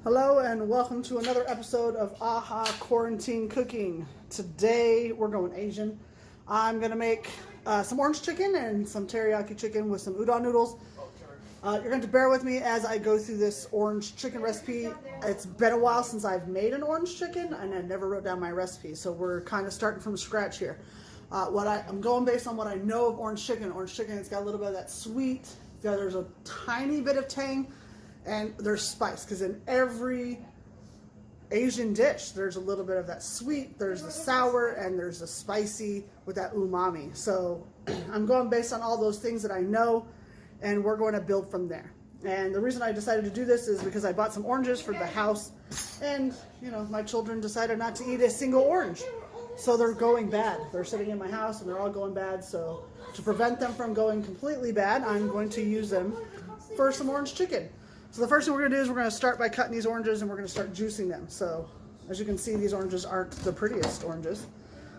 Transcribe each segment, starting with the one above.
Hello and welcome to another episode of AHA Quarantine Cooking. Today we're going Asian. I'm going to make some orange chicken and some teriyaki chicken with some udon noodles. You're going to bear with me as I go through this orange chicken recipe. It's been a while since I've made an orange chicken and I never wrote down my recipe, so we're kind of starting from scratch here. I'm going based on what I know of orange chicken. Orange chicken, it's got a little bit of that sweet, there's a tiny bit of tang, and there's spice, because in every Asian dish there's a little bit of that sweet, there's the sour, and there's the spicy with that umami. So I'm going based on all those things that I know, and we're going to build from there. And the reason I decided to do this is because I bought some oranges for the house, and my children decided not to eat a single orange, so they're going bad. They're sitting in my house and they're all going bad. So to prevent them from going completely bad, I'm going to use them for some orange chicken. So the first thing we're going to do is we're going to start by cutting these oranges and we're going to start juicing them. So as you can see, these oranges aren't the prettiest oranges.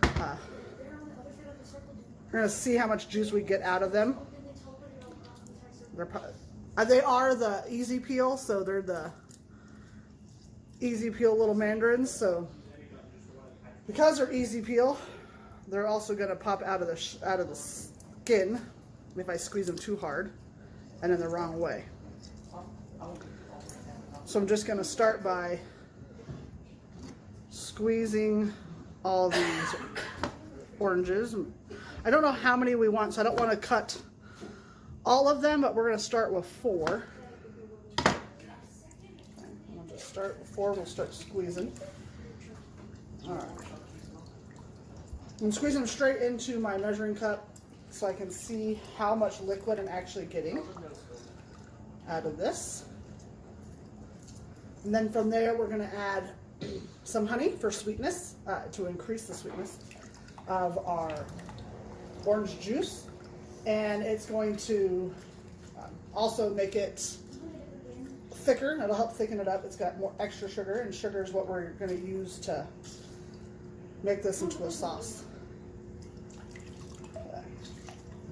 We're going to see how much juice we get out of them. They are the easy peel, so they're the easy peel little mandarins. So because they're easy peel, they're also going to pop out of the skin if I squeeze them too hard and in the wrong way. So I'm just going to start by squeezing all these oranges. I don't know how many we want, so I don't want to cut all of them, but we're going to start with 4. Okay, we'll just start with 4. We'll start squeezing. All right. I'm squeezing them straight into my measuring cup so I can see how much liquid I'm actually getting out of this. And then from there, we're going to add some honey for sweetness, to increase the sweetness of our orange juice. And it's going to also make it thicker. It'll help thicken it up. It's got more extra sugar, and sugar is what we're going to use to make this into a sauce.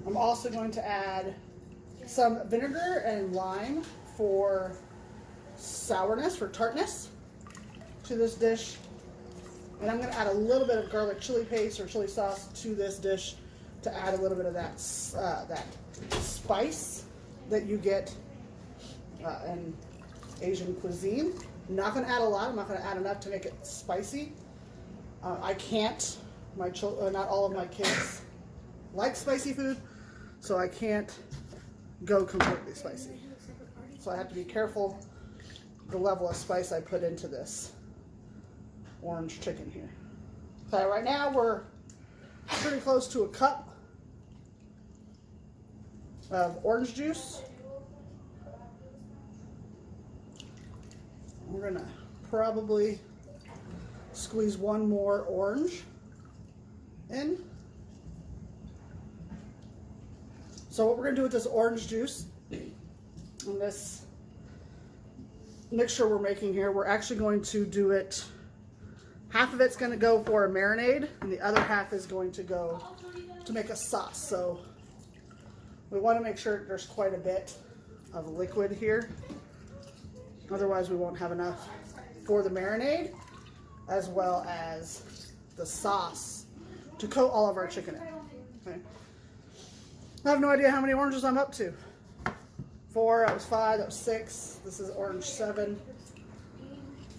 I'm also going to add some vinegar and lime for sourness, for tartness to this dish. And I'm going to add a little bit of garlic chili paste or chili sauce to this dish to add a little bit of that spice that you get in Asian cuisine. I'm not going to add a lot. I'm not going to add enough to make it spicy. I can't. Not all of my kids like spicy food, so I can't go completely spicy. So I have to be careful the level of spice I put into this orange chicken here. So right now we're pretty close to a cup of orange juice. We're gonna probably squeeze one more orange in. So what we're gonna do with this orange juice and this mixture we're making here, we're actually going to do it, half of it's going to go for a marinade and the other half is going to go to make a sauce. So we want to make sure there's quite a bit of liquid here, otherwise we won't have enough for the marinade as well as the sauce to coat all of our chicken in. Okay. I have no idea how many oranges I'm up to. 4, that was 5, that was 6, this is orange 7.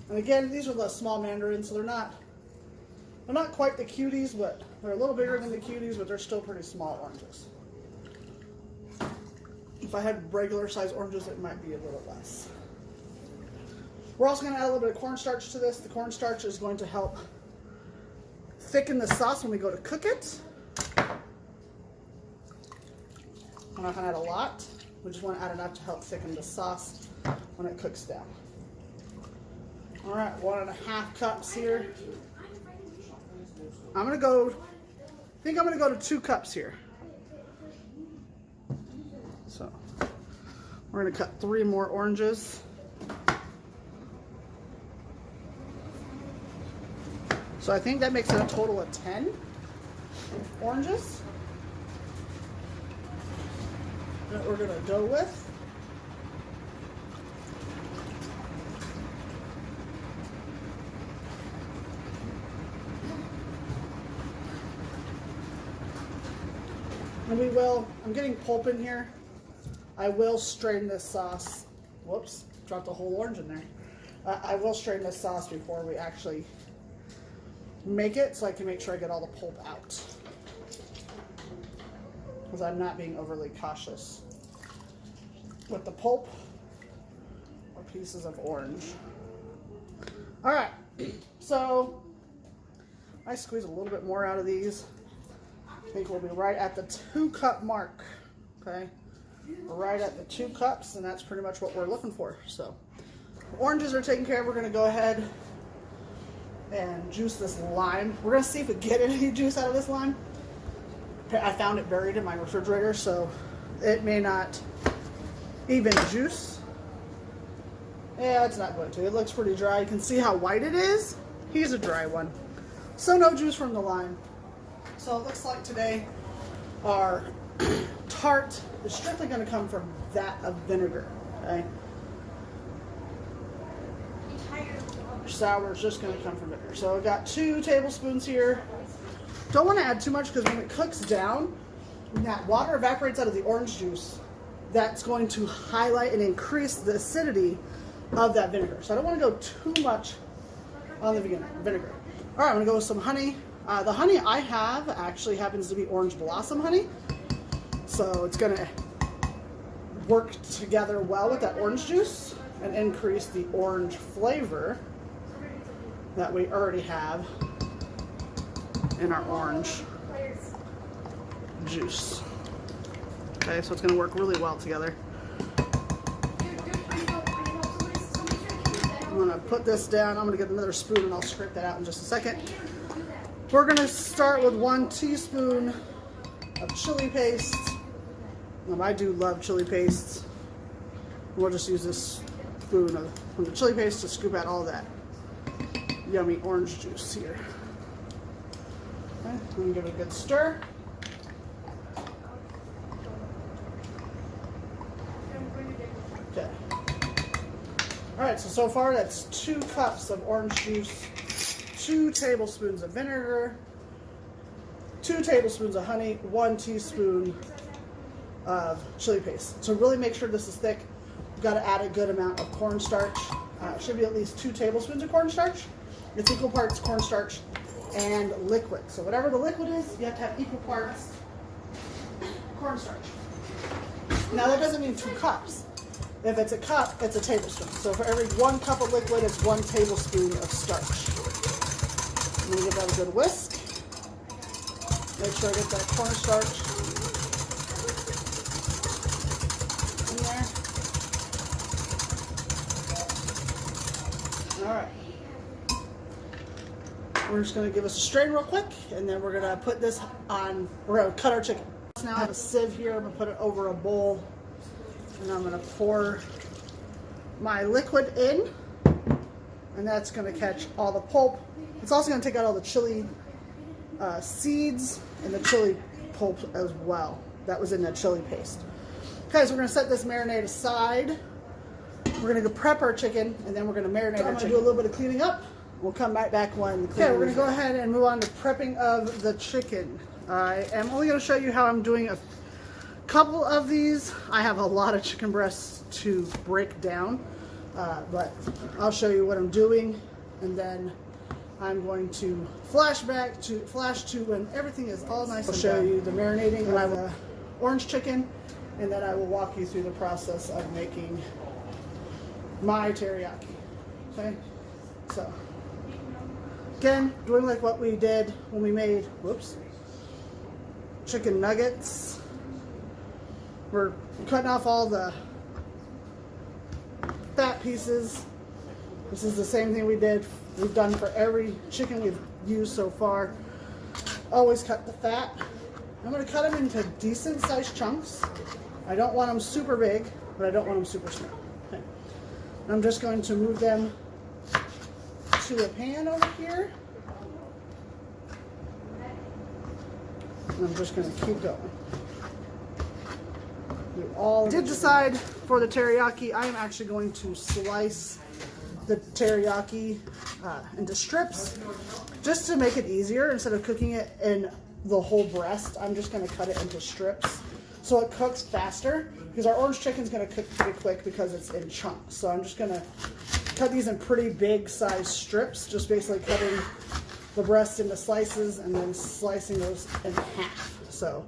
And again, these are the small mandarins, so they're not quite the cuties, but they're a little bigger than the cuties, but they're still pretty small oranges. If I had regular size oranges, it might be a little less. We're also going to add a little bit of cornstarch to this. The cornstarch is going to help thicken the sauce when we go to cook it. I'm not going to add a lot. We just want to add enough to help thicken the sauce when it cooks down. All right, 1.5 cups here. I think I'm gonna go to 2 cups here. So we're gonna cut 3 more oranges. So I think that makes it a total of 10 oranges that we're going to go with. I'm getting pulp in here. I will strain this sauce. Whoops, dropped a whole orange in there. I will strain this sauce before we actually make it, so I can make sure I get all the pulp out. Because I'm not being overly cautious with the pulp or pieces of orange. All right, so I squeeze a little bit more out of these. I think we'll be right at the 2-cup mark, okay? We're right at the 2 cups, and that's pretty much what we're looking for. So oranges are taken care of. We're gonna go ahead and juice this lime. We're gonna see if we get any juice out of this lime. I found it buried in my refrigerator, so it may not even juice. Yeah, it's not going to. It looks pretty dry. You can see how white it is. Here's a dry one. So no juice from the lime. So it looks like today our tart is strictly going to come from that of vinegar, okay? Sour is just going to come from vinegar. So I've got 2 tablespoons here. Don't want to add too much because when it cooks down, when that water evaporates out of the orange juice, that's going to highlight and increase the acidity of that vinegar. So I don't want to go too much on the vinegar. All right, I'm going to go with some honey. The honey I have actually happens to be orange blossom honey. So it's going to work together well with that orange juice and increase the orange flavor that we already have in our orange juice. Okay, so it's going to work really well together. I'm going to put this down. I'm going to get another spoon and I'll scrape that out in just a second. We're going to start with 1 teaspoon of chili paste. I do love chili paste. We'll just use this spoon of the chili paste to scoop out all that yummy orange juice here. Okay, I'm going to give it a good stir. Okay. Alright, so far that's 2 cups of orange juice, 2 tablespoons of vinegar, 2 tablespoons of honey, 1 teaspoon of chili paste. So really make sure this is thick. You've got to add a good amount of cornstarch. It should be at least 2 tablespoons of cornstarch. It's equal parts cornstarch and liquid. So whatever the liquid is, you have to have equal parts cornstarch. Now that doesn't mean 2 cups. If it's a cup, it's a tablespoon. So for every 1 cup of liquid, it's 1 tablespoon of starch. I'm going to give that a good whisk. Make sure I get that cornstarch in there. All right. We're just going to give us a strain real quick, and then we're going to put this on, we're going to cut our chicken. Now I have a sieve here. I'm going to put it over a bowl, and I'm going to pour my liquid in, and that's going to catch all the pulp. It's also going to take out all the chili seeds and the chili pulp as well. That was in that chili paste. Okay, so we're going to set this marinade aside. We're going to prep our chicken, and then we're going to marinate our chicken. I'm going to do a little bit of cleaning up. We'll come right back when the cleaning. Okay, we're going to go ahead and move on to prepping of the chicken. I am only going to show you how I'm doing a couple of these. I have a lot of chicken breasts to break down, but I'll show you what I'm doing, and then I'm going to flash to when everything is all nice. I'll show you the marinating of the orange chicken, and then I will walk you through the process of making my teriyaki. Okay, so again, doing like what we did when we made, chicken nuggets. We're cutting off all the fat pieces. This is the same thing we've done for every chicken we've used so far. Always cut the fat. I'm going to cut them into decent sized chunks. I don't want them super big, but I don't want them super small. Okay. I'm just going to move them to a pan over here. And I'm just going to keep going. I did decide for the teriyaki, I am actually going to slice the teriyaki into strips just to make it easier. Instead of cooking it in the whole breast, I'm just going to cut it into strips. so it cooks faster, because our orange chicken is going to cook pretty quick because it's in chunks. So I'm just going to cut these in pretty big size strips, just basically cutting the breast into slices and then slicing those in half. So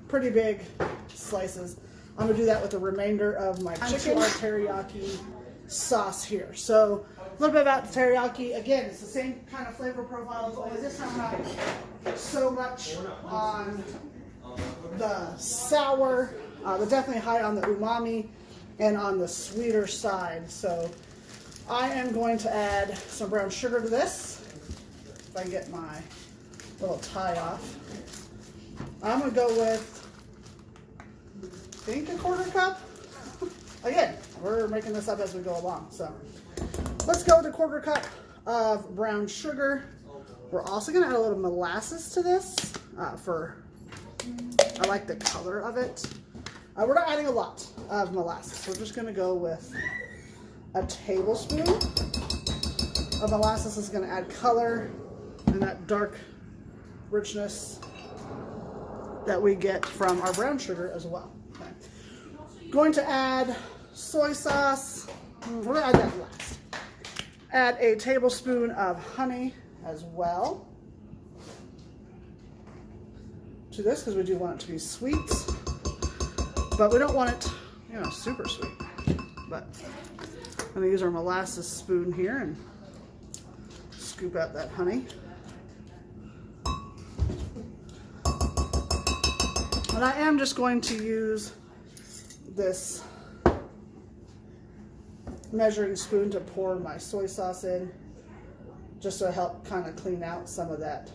pretty big slices. I'm going to do that with the remainder of my chicken. Our teriyaki sauce here. So a little bit about the teriyaki. Again, it's the same kind of flavor profile, only this time not so much on the sour, but definitely high on the umami and on the sweeter side. So I am going to add some brown sugar to this. If I can get my little tie off. I'm going to go with, I think, a 1/4 cup. Again, we're making this up as we go along. So let's go with a 1/4 cup of brown sugar. We're also going to add a little molasses to this I like the color of it. We're not adding a lot of molasses. We're just going to go with a tablespoon of molasses. This is going to add color and that dark richness that we get from our brown sugar as well. Okay. Going to add soy sauce. We're going to add that last. Add a tablespoon of honey as well to this, because we do want it to be sweet, but we don't want it, you know, super sweet. But I'm going to use our molasses spoon here and scoop out that honey. And I am just going to use this measuring spoon to pour my soy sauce in, just to help kind of clean out some of that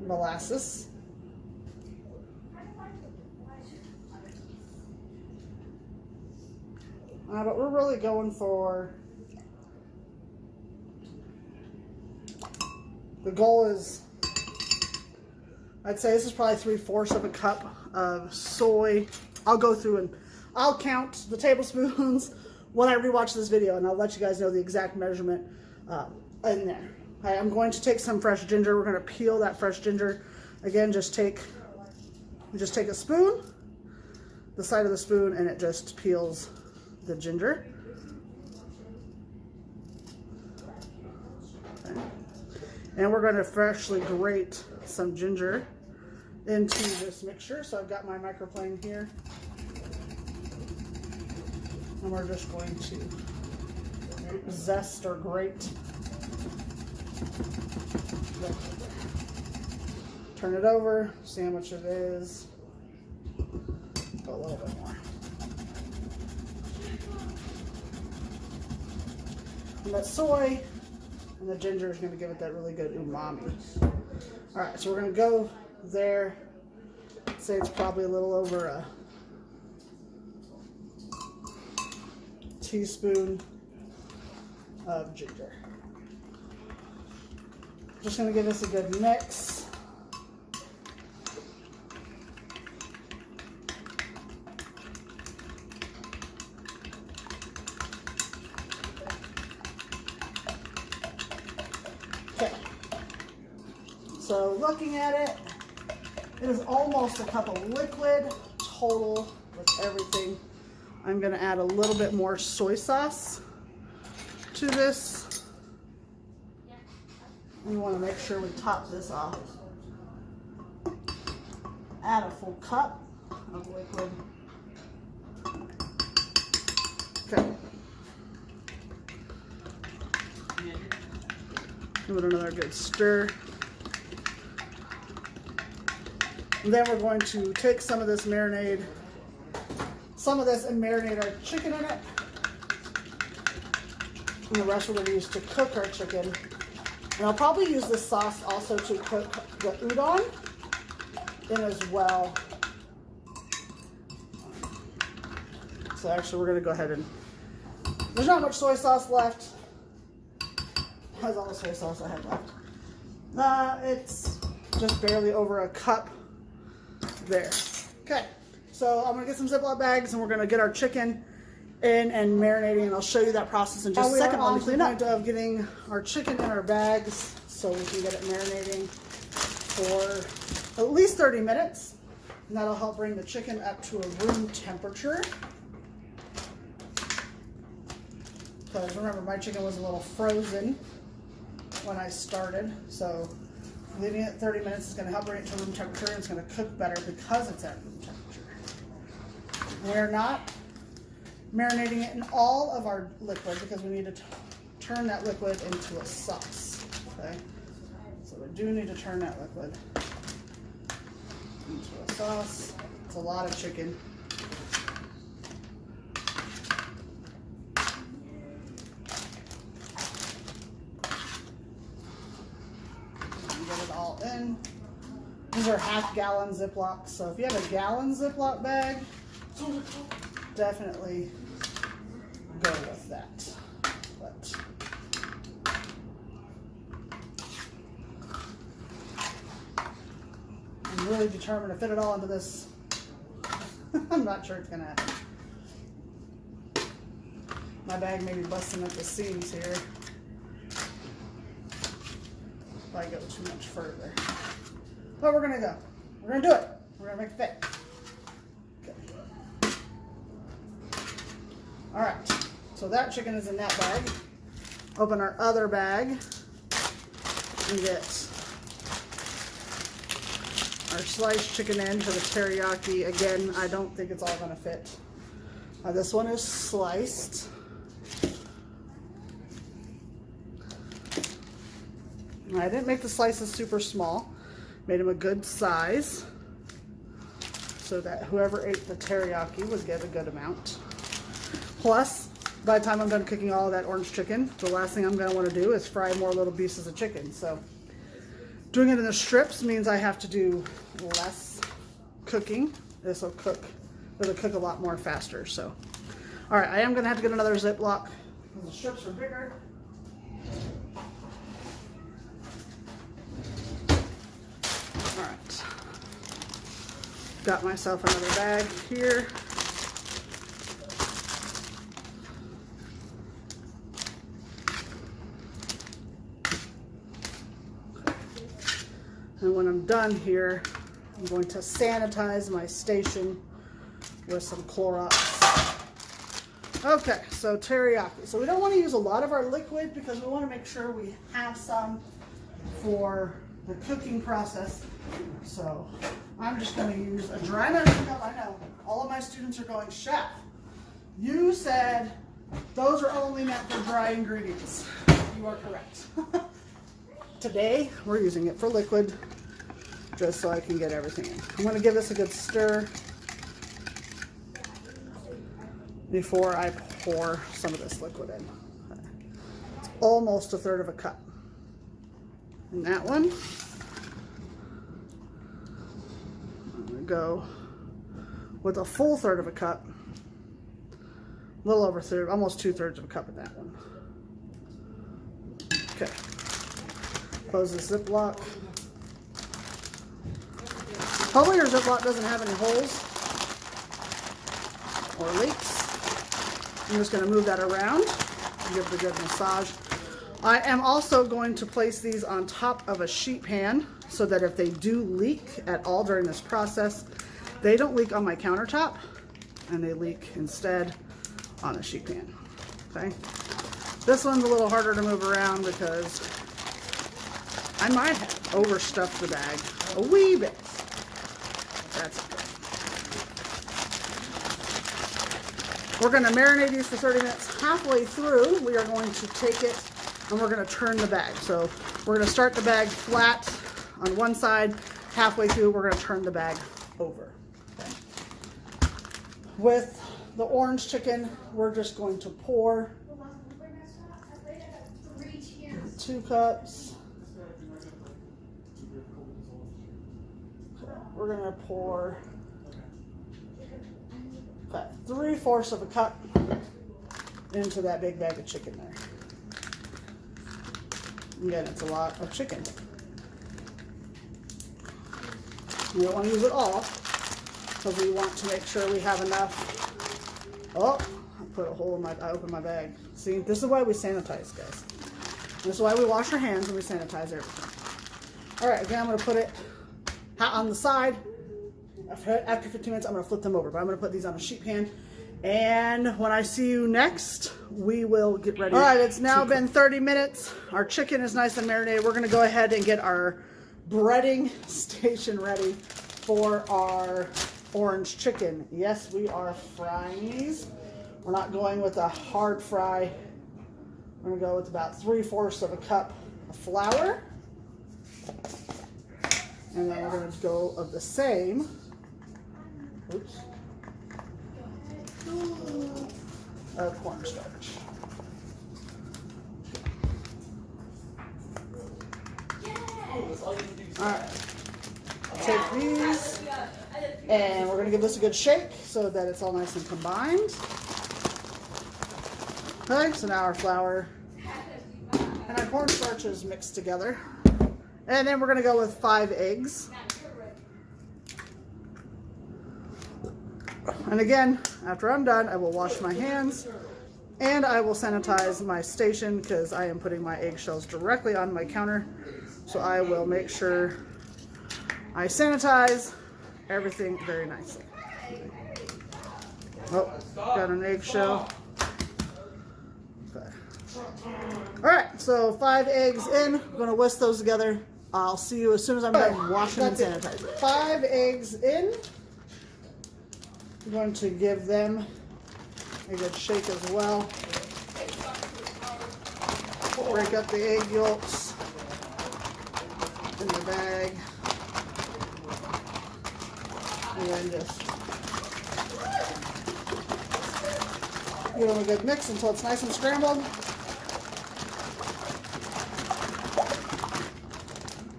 molasses. But we're really going for, the goal is, I'd say this is probably 3/4 of a cup of soy. I'll go through and I'll count the tablespoons when I rewatch this video, and I'll let you guys know the exact measurement in there. Okay, I'm going to take some fresh ginger. We're going to peel that fresh ginger. Again, just take a spoon, the side of the spoon, and it just peels the ginger. Okay. And we're going to freshly grate some ginger into this mixture. So I've got my microplane here, and we're just going to zest or grate. Turn it over, sandwich it is. Go a little bit more. And that soy and the ginger is going to give it that really good umami. All right, so we're going to go there. Say it's probably a little over a teaspoon of ginger. Just going to give this a good mix. Okay. So looking at it, it is almost a cup of liquid total with everything. I'm going to add a little bit more soy sauce to this. We want to make sure we top this off. Add a full cup of liquid. Okay. Give it another good stir. And then we're going to take some of this marinade, and marinate our chicken in it. And the rest we're going to use to cook our chicken. And I'll probably use this sauce also to cook the udon in as well. So actually we're going to go ahead and, there's not much soy sauce left. That's all the soy sauce I have left. It's just barely over a cup there. Okay, so I'm going to get some Ziploc bags and we're going to get our chicken in and marinating, and I'll show you that process in just a second while we clean up. Of getting our chicken in our bags. so we can get it marinating for at least 30 minutes. And that'll help bring the chicken up to a room temperature. Because remember, my chicken was a little frozen when I started. So leaving it 30 minutes is going to help bring it to room temperature, and it's going to cook better because it's at room temperature. We're not marinating it in all of our liquid because we need to turn that liquid into a sauce. Okay, so we do need to turn that liquid into a sauce. It's a lot of chicken. Get it all in. These are half-gallon Ziplocs, so if you have a gallon Ziploc bag, definitely go with that. But I'm really determined to fit it all into this. I'm not sure it's gonna happen. My bag may be busting at the seams here if I go too much further. But we're gonna go. We're gonna do it. We're gonna make it fit. Okay. All right. So that chicken is in that bag. Open our other bag and get our sliced chicken in for the teriyaki. Again, I don't think it's all gonna fit. This one is sliced. I didn't make the slices super small. Made them a good size so that whoever ate the teriyaki would get a good amount. Plus, by the time I'm done cooking all of that orange chicken, the last thing I'm going to want to do is fry more little pieces of chicken. So doing it in the strips means I have to do less cooking. This will cook, it'll cook a lot more faster. So, all right, I am going to have to get another Ziploc because the strips are bigger. All right, got myself another bag here. And when I'm done here, I'm going to sanitize my station with some Clorox. Okay, so teriyaki. So we don't want to use a lot of our liquid because we want to make sure we have some for the cooking process. So I'm just going to use a dry measuring cup. I know all of my students are going, chef, you said those are only meant for dry ingredients. You are correct. Today we're using it for liquid just so I can get everything in. I'm going to give this a good stir before I pour some of this liquid in. It's almost a third of a cup. And that one, I'm going to go with a full third of a cup, a little over third, almost 2/3 of a cup in that one. Okay. Close the Ziploc. Hopefully your Ziploc doesn't have any holes or leaks. I'm just going to move that around and give it a good massage. I am also going to place these on top of a sheet pan so that if they do leak at all during this process, they don't leak on my countertop and they leak instead on a sheet pan. Okay. This one's a little harder to move around because I might have overstuffed the bag a wee bit. That's okay. We're going to marinate these for 30 minutes. Halfway through, we are going to take it and we're going to turn the bag. So we're going to start the bag flat on one side. Halfway through, we're going to turn the bag over. Okay. With the orange chicken, we're just going to pour 2 cups. We're going to pour 3/4 of a cup into that big bag of chicken there. Again, it's a lot of chicken. We don't want to use it all because we want to make sure we have enough. Oh, I put a hole in my, I opened my bag. See, this is why we sanitize, guys. This is why we wash our hands and we sanitize everything. All right, again, I'm gonna put it on the side. After 15 minutes, I'm gonna flip them over, but I'm gonna put these on a sheet pan. And when I see you next, we will get ready. All right, it's now been 30 minutes. Our chicken is nice and marinated. We're gonna go ahead and get our breading station ready for our orange chicken. Yes, we are frying these. We're not going with a hard fry. We're gonna go with about 3/4 of a cup of flour. And then we're gonna go of the same, of cornstarch. Alright, take these and we're going to give this a good shake so that it's all nice and combined. Okay, so now our flour and our cornstarch is mixed together. And then we're going to go with 5 eggs. And again, after I'm done, I will wash my hands and I will sanitize my station because I am putting my eggshells directly on my counter. So I will make sure I sanitize everything very nicely. Oh, got an eggshell. Okay. All right, so 5 eggs in. I'm gonna whisk those together. I'll see you as soon as I'm done washing and sanitizing. 5 eggs in. I'm going to give them a good shake as well. Break up the egg yolks in the bag. And then just give them a good mix until it's nice and scrambled.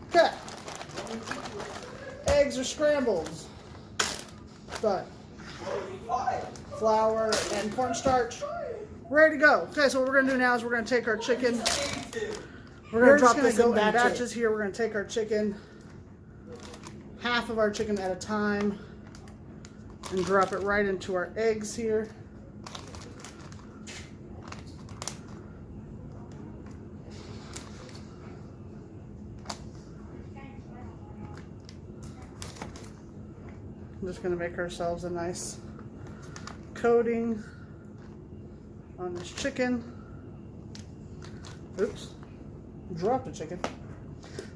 Okay. Eggs are scrambled. Done. Flour and cornstarch. Ready to go. Okay, so what we're going to do now is we're going to take our chicken. We're going to drop this in batches here. We're going to take our chicken, half of our chicken at a time, and drop it right into our eggs here. I'm just going to make ourselves a nice coating on this chicken. Oops, dropped the chicken.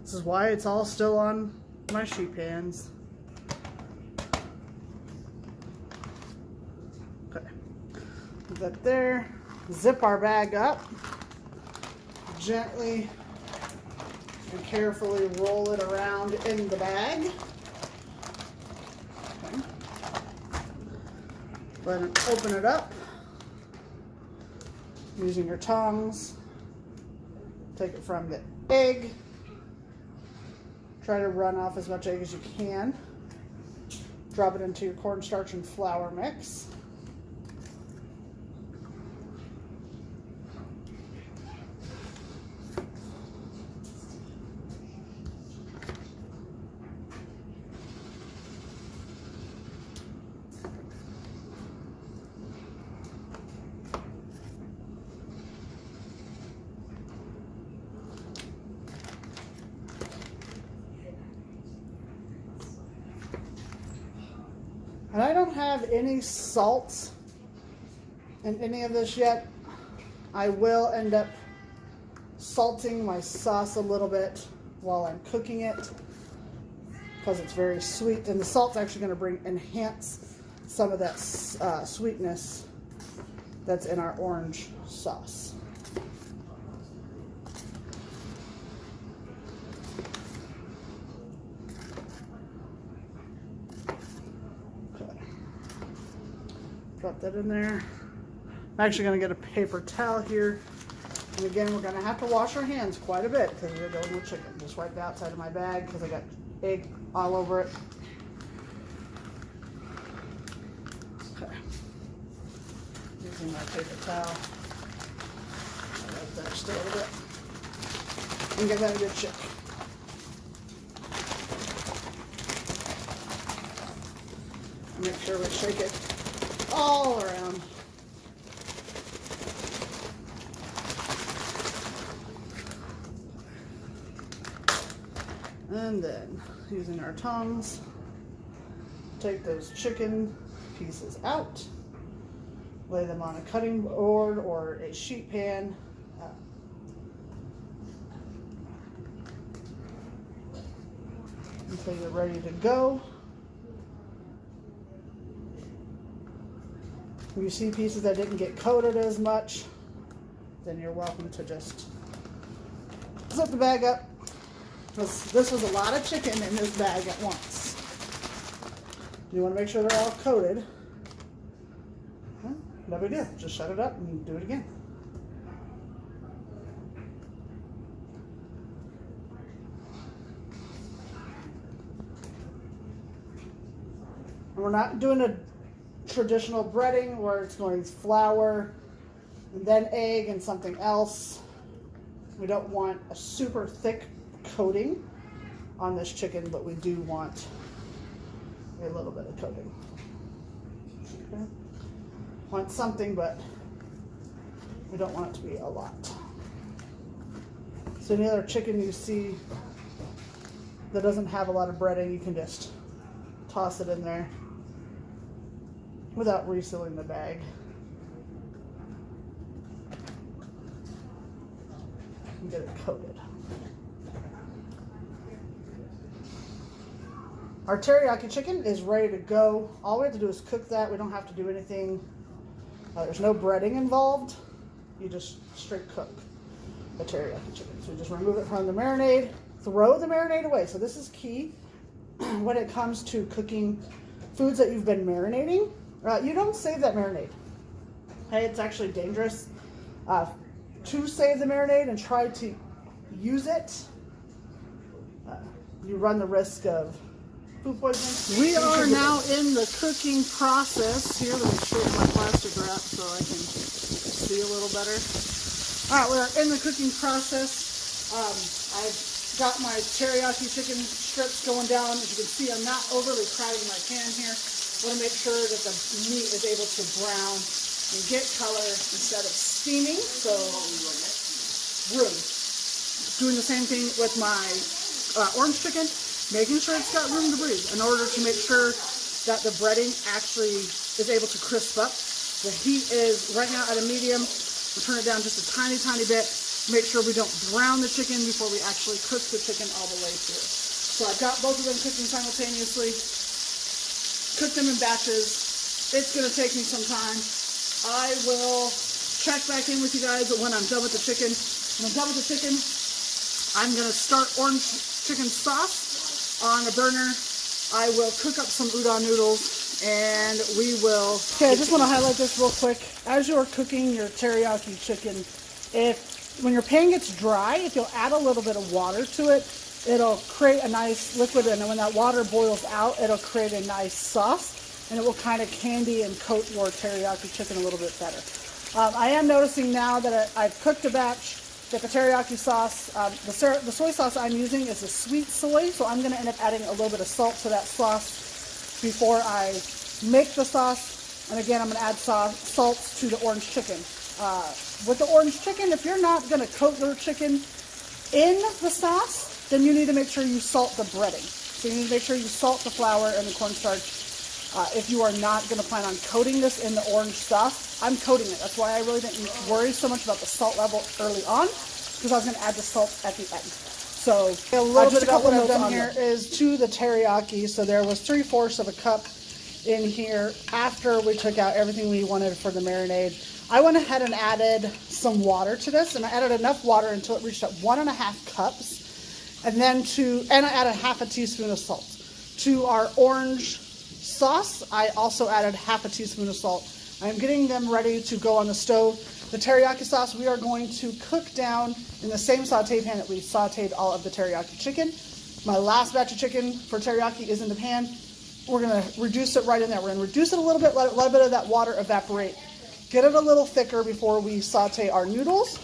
This is why it's all still on my sheet pans. Okay, put that there. Zip our bag up. Gently and carefully roll it around in the bag. Go ahead and open it up using your tongs. Take it from the egg. Try to run off as much egg as you can. Drop it into your cornstarch and flour mix. And I don't have any salt in any of this yet. I will end up salting my sauce a little bit while I'm cooking it because it's very sweet. And the salt's actually going to enhance some of that sweetness that's in our orange sauce. Drop that in there. I'm actually going to get a paper towel here. And again, we're going to have to wash our hands quite a bit because we're dealing with chicken. Just wipe the outside of my bag because I got egg all over it. Okay. Using my paper towel. I'll let that stay a little bit. And give that a good shake. Make sure we shake it all around. And then using our tongs, take those chicken pieces out, lay them on a cutting board or a sheet pan. Until you're ready to go. If you see pieces that didn't get coated as much, then you're welcome to just zip the bag up. This was a lot of chicken in this bag at once. You want to make sure they're all coated. No big deal. Just shut it up and do it again. We're not doing a traditional breading where it's going flour and then egg and something else. We don't want a super thick coating on this chicken, but we do want a little bit of coating. Okay. Want something, but we don't want it to be a lot. So any other chicken you see that doesn't have a lot of breading, you can just toss it in there without resealing the bag. And get it coated. Our teriyaki chicken is ready to go. All we have to do is cook that. We don't have to do anything. There's no breading involved. You just straight cook the teriyaki chicken. So we just remove it from the marinade, throw the marinade away. So this is key when it comes to cooking foods that you've been marinating. You don't save that marinade. Hey, it's actually dangerous to save the marinade and try to use it. You run the risk of food poisoning. We are now in the cooking process. Here, let me shake my plastic wrap so I can see a little better. All right, we're in the cooking process. I've got my teriyaki chicken strips going down. As you can see, I'm not overly crowding my pan here. I want to make sure that the meat is able to brown and get color instead of steaming. So, room. Doing the same thing with my orange chicken, making sure it's got room to breathe in order to make sure that the breading actually is able to crisp up. The heat is right now at a medium. We'll turn it down just a tiny, tiny bit. Make sure we don't brown the chicken before we actually cook the chicken all the way through. So I've got both of them cooking simultaneously. Cook them in batches. It's going to take me some time. I will check back in with you guys when I'm done with the chicken. When I'm done with the chicken, I'm going to start orange chicken sauce on a burner. I will cook up some udon noodles and we will... Okay, I just want to highlight this real quick. As you're cooking your teriyaki chicken, when your pan gets dry, if you'll add a little bit of water to it, it'll create a nice liquid, and then when that water boils out, it'll create a nice sauce, and it will kind of candy and coat your teriyaki chicken a little bit better. I am noticing now that I've cooked a batch, that the teriyaki sauce, the soy sauce I'm using is a sweet soy, so I'm going to end up adding a little bit of salt to that sauce before I make the sauce. And again, I'm going to add salts to the orange chicken. With the orange chicken, if you're not going to coat your chicken in the sauce, then you need to make sure you salt the breading. So you need to make sure you salt the flour and the cornstarch. If you are not going to plan on coating this in the orange sauce, I'm coating it. That's why I really didn't worry so much about the salt level early on, because I was going to add the salt at the end. So a little bit about what I've done here is to the teriyaki. So there was 3/4 of a cup in here after we took out everything we wanted for the marinade. I went ahead and added some water to this, and I added enough water until it reached up 1.5 cups. And then I added 1/2 teaspoon of salt. To our orange sauce, I also added 1/2 teaspoon of salt. I'm getting them ready to go on the stove. The teriyaki sauce we are going to cook down in the same saute pan that we sauteed all of the teriyaki chicken. My last batch of chicken for teriyaki is in the pan. We're going to reduce it right in there. We're going to reduce it a little bit, let a bit of that water evaporate. Get it a little thicker before we saute our noodles,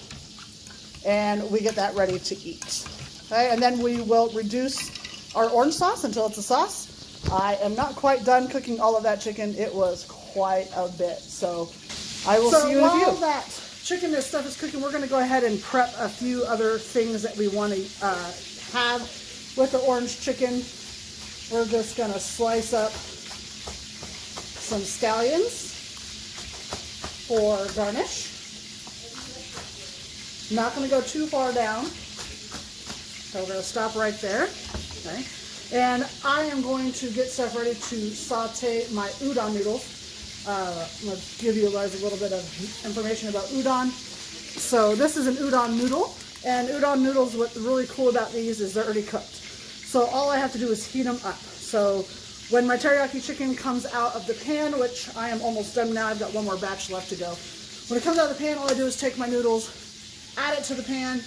and we get that ready to eat. Okay, and then we will reduce our orange sauce until it's a sauce. I am not quite done cooking all of that chicken. It was quite a bit. So I will see you in a few. While that chicken and stuff is cooking, we're going to go ahead and prep a few other things that we want to have with the orange chicken, we're just going to slice up some scallions for garnish. Not going to go too far down, so we're going to stop right there. Okay. And I am going to get stuff ready to saute my udon noodles. I'm going to give you guys a little bit of information about udon. So this is an udon noodle, and udon noodles, what's really cool about these is they're already cooked. So all I have to do is heat them up. So when my teriyaki chicken comes out of the pan, which I am almost done now, I've got one more batch left to go. When it comes out of the pan, all I do is take my noodles, add it to the pan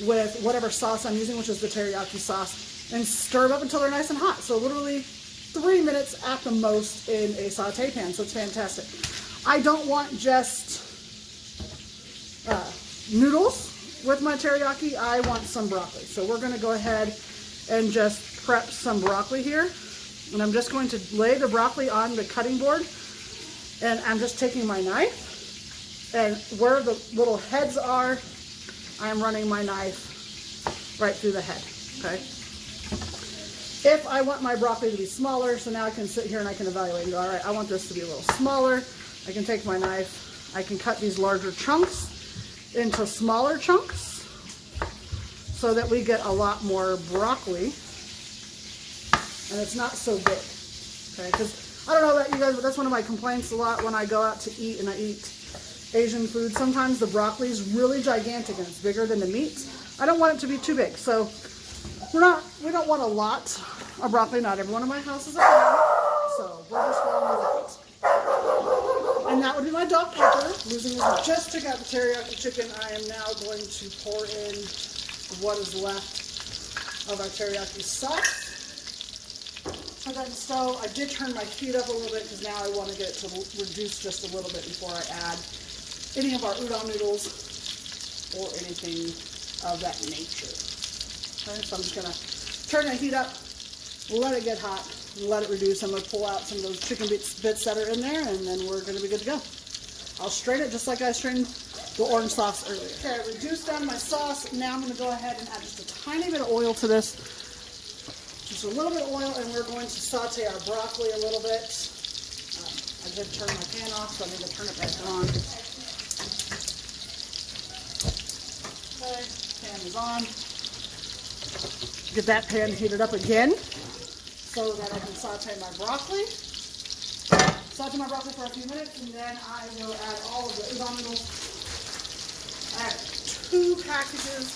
with whatever sauce I'm using, which is the teriyaki sauce, and stir them up until they're nice and hot. So literally 3 minutes at the most in a saute pan, so it's fantastic. I don't want just noodles with my teriyaki. I want some broccoli. So we're going to go ahead and just prep some broccoli here. And I'm just going to lay the broccoli on the cutting board, and I'm just taking my knife, and where the little heads are, I'm running my knife right through the head, okay? If I want my broccoli to be smaller, so now I can sit here and I can evaluate and go, all right, I want this to be a little smaller. I can take my knife, I can cut these larger chunks into smaller chunks so that we get a lot more broccoli and it's not so big, okay? Because I don't know about you guys, but that's one of my complaints a lot when I go out to eat and I eat Asian food. Sometimes the broccoli is really gigantic and it's bigger than the meat. I don't want it to be too big, so we don't want a lot of broccoli. Not everyone in my house is a fan, so we're just going with that. And that would be my dog pepper, losing his mind. Just took out the teriyaki chicken. I am now going to pour in what is left of our teriyaki sauce. Put that in the stove. I did turn my heat up a little bit because now I want to get it to reduce just a little bit before I add any of our udon noodles or anything of that nature. Okay, so I'm just going to turn the heat up, let it get hot, let it reduce. I'm going to pull out some of those chicken bits that are in there, and then we're going to be good to go. I'll strain it just like I strained the orange sauce earlier. Okay, I reduced down my sauce. Now I'm going to go ahead and add just a tiny bit of oil to this. Just a little bit of oil, and we're going to saute our broccoli a little bit. I did turn my pan off, so I need to turn it back on. Okay, pan is on. Get that pan heated up again so that I can saute my broccoli. Saute my broccoli for a few minutes, and then I will add all of the udon noodles. I have two packages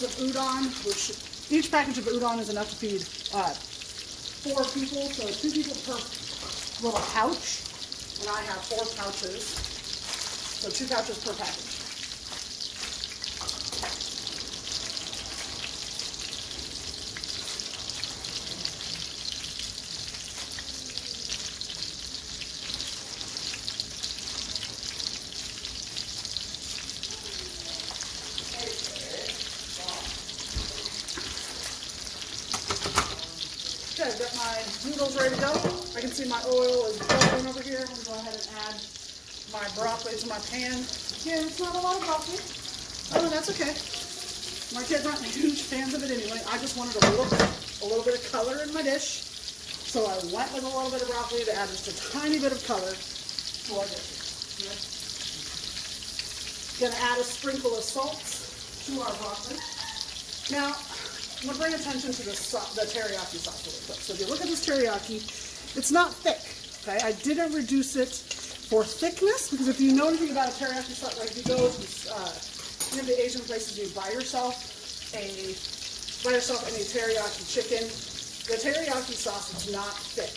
of udon, which each package of udon is enough to feed 4 people, so 2 people per little pouch, and I have 4 pouches, so 2 pouches per package. Okay, I've got my noodles ready to go. I can see my oil is bubbling over here. I'm going to go ahead and add my broccoli to my pan. Again, it's not a lot of broccoli. Oh, that's okay. My kids aren't huge fans of it anyway. I just wanted a little bit of color in my dish. So I went with a little bit of broccoli to add just a tiny bit of color to our dish. Okay. Gonna add a sprinkle of salt to our broccoli. Now, I'm going to bring attention to the teriyaki sauce really quick. So if you look at this teriyaki, it's not thick, okay? I didn't reduce it for thickness, because if you know anything about a teriyaki sauce, like if you go to any of the Asian places, you buy yourself any teriyaki chicken. The teriyaki sauce is not thick.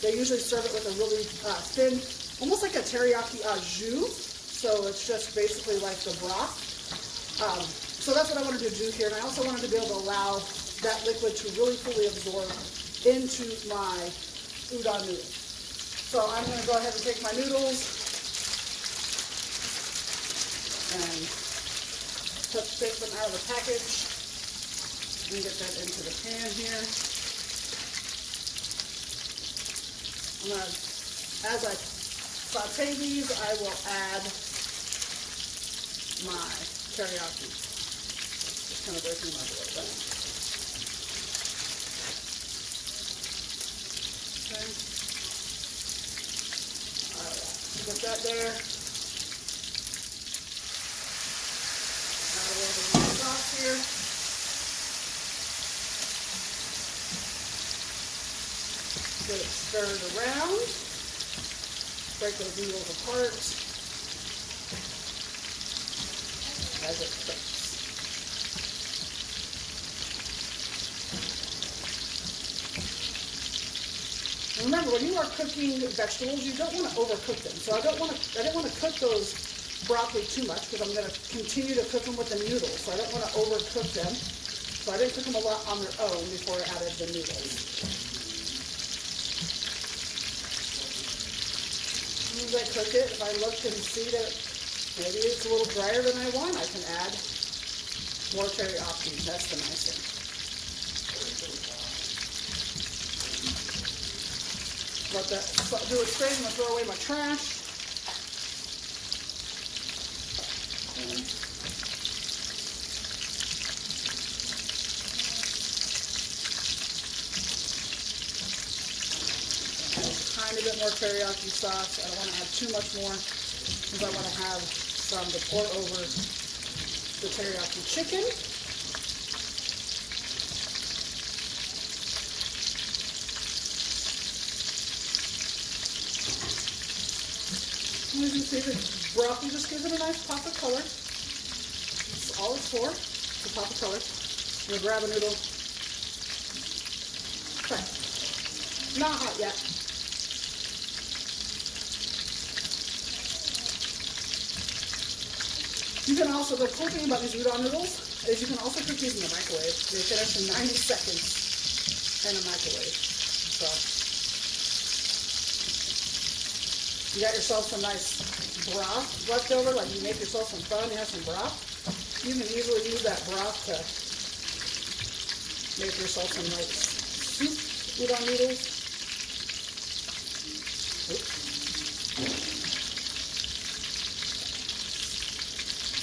They usually serve it with a really thin, almost like a teriyaki au jus. So it's just basically like the broth. So that's what I wanted to do here, and I also wanted to be able to allow that liquid to really fully absorb into my udon noodles. So I'm going to go ahead and take my noodles and take them out of the package and get that into the pan here. As I saute these, I will add my teriyaki. Kind of breaking my board. Get that there. Add a little bit more sauce here. Get it stirred around. Break those noodles apart as it cooks. Remember, when you are cooking vegetables, you don't want to overcook them. So I didn't want to cook those broccoli too much because I'm going to continue to cook them with the noodles. So I don't want to overcook them. So I didn't cook them a lot on their own before I added the noodles. As I cook it, if I look and see that maybe it's a little drier than I want, I can add more teriyaki. That's the nice thing. Let that do its thing. I'm going to throw away my trash. Tiny bit more teriyaki sauce. I don't want to add too much more because I want to have some to pour over the teriyaki chicken. As you see, the broccoli just gives it a nice pop of color. That's all it's for. It's a pop of color. I'm going to grab a noodle. Okay. Not hot yet. You can also, the cool thing about these udon noodles is you can also cook these in the microwave. They finish in 90 seconds in a microwave. So, you got yourself some nice broth left over, like you make yourself some pho and you have some broth. You can easily use that broth to make yourself some nice soup udon noodles. Oops.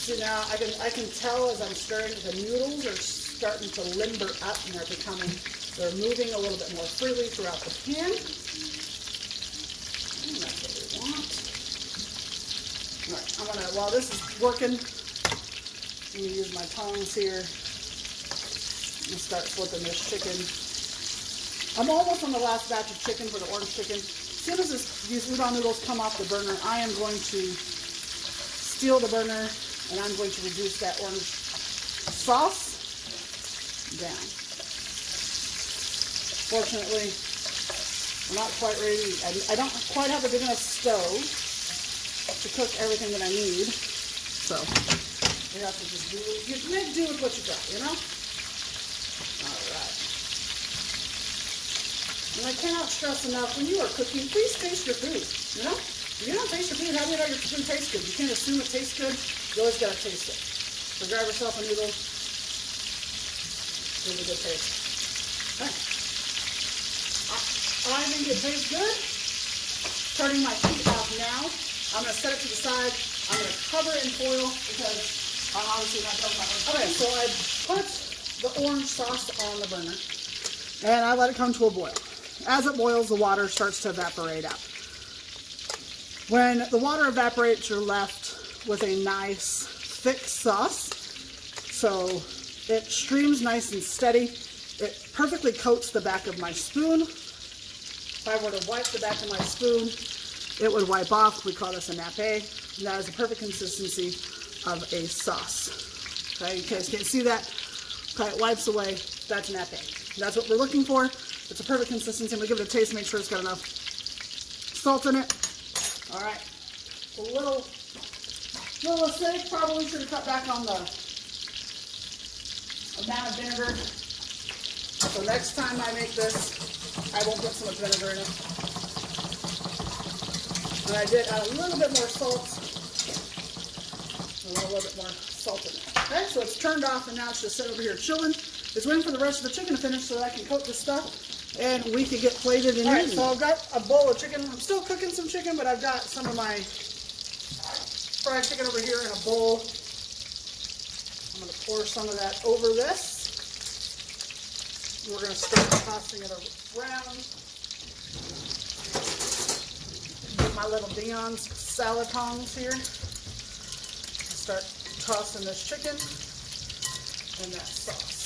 See now, I can tell as I'm stirring, the noodles are starting to limber up and they're moving a little bit more freely throughout the pan. That's what we want. All right, I'm gonna, while this is working, I'm gonna use my tongs here and start flipping this chicken. I'm almost on the last batch of chicken for the orange chicken. As soon as these udon noodles come off the burner, I am going to steal the burner and I'm going to reduce that orange sauce down. Fortunately, I'm not quite ready. I don't quite have a big enough stove to cook everything that I need. So, we have to just make do with what you got, you know? Alright. And I cannot stress enough, when you are cooking, please taste your food, you know? If you don't taste your food, how do you know your food tastes good? You can't assume it tastes good. You always got to taste it. So grab yourself a noodle. Give it a good taste. Okay. I think it tastes good. Turning my heat off now. I'm going to set it to the side. I'm going to cover it in foil because I'm obviously not done my own. Okay, so I put the orange sauce on the burner and I let it come to a boil. As it boils, the water starts to evaporate out. When the water evaporates, you're left with a nice thick sauce. So it streams nice and steady. It perfectly coats the back of my spoon. If I were to wipe the back of my spoon, it would wipe off. We call this a nappe. And that is the perfect consistency of a sauce. Okay, you guys can't see that. Okay, it wipes away. That's nappe. That's what we're looking for. It's a perfect consistency. I'm going to give it a taste, make sure it's got enough salt in it. All right. A little acidic. Probably should have cut back on the amount of vinegar. So next time I make this, I won't put so much vinegar in it. And I did add a little bit more salt. A little bit more salt in it. Okay, so it's turned off and now it's just sitting over here chilling. It's waiting for the rest of the chicken to finish so that I can coat this stuff and we can get plated and eaten. Alright, so I've got a bowl of chicken. I'm still cooking some chicken, but I've got some of my fried chicken over here in a bowl. I'm going to pour some of that over this. We're going to start tossing it around. Give my little Dion's salad tongs here. Start tossing this chicken in that sauce.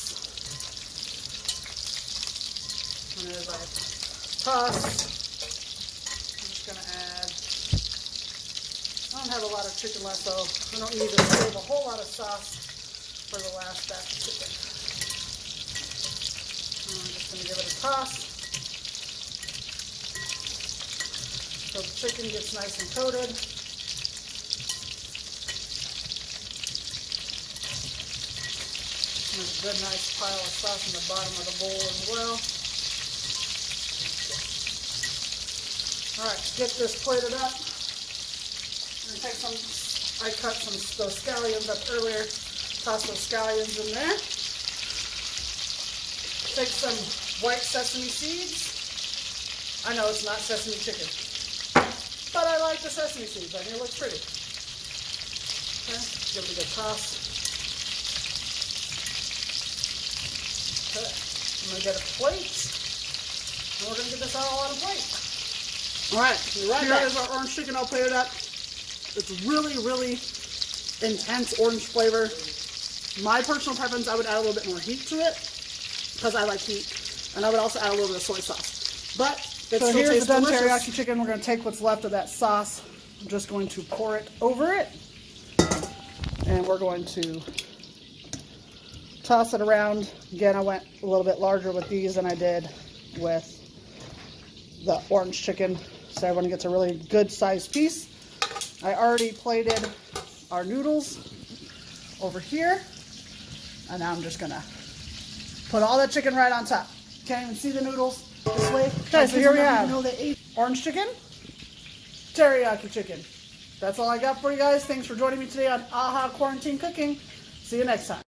And as I toss, I'm just going to add, I don't have a lot of chicken left, so I don't need to save a whole lot of sauce for the last batch of chicken. And I'm just going to give it a toss. So the chicken gets nice and coated. There's a good nice pile of sauce in the bottom of the bowl as well. Alright, get this plated up. I'm going to take some, I cut those scallions up earlier. Toss those scallions in there. Take some white sesame seeds. I know it's not sesame chicken, but I like the sesame seeds. I think it looks pretty. Okay, give it a good toss. Okay, I'm going to get a plate, and we're going to get this all on a plate. Alright, here is our orange chicken all plated up. It's really, really intense orange flavor. My personal preference, I would add a little bit more heat to it, because I like heat. And I would also add a little bit of soy sauce. But so here's the done teriyaki chicken. We're going to take what's left of that sauce. I'm just going to pour it over it. And we're going to toss it around. Again, I went a little bit larger with these than I did with the orange chicken, so everyone gets a really good sized piece. I already plated our noodles over here, and now I'm just gonna put all that chicken right on top. Can't even see the noodles this way. Okay, so here we have orange chicken, teriyaki chicken. That's all I got for you guys. Thanks for joining me today on AHA Quarantine Cooking. See you next time.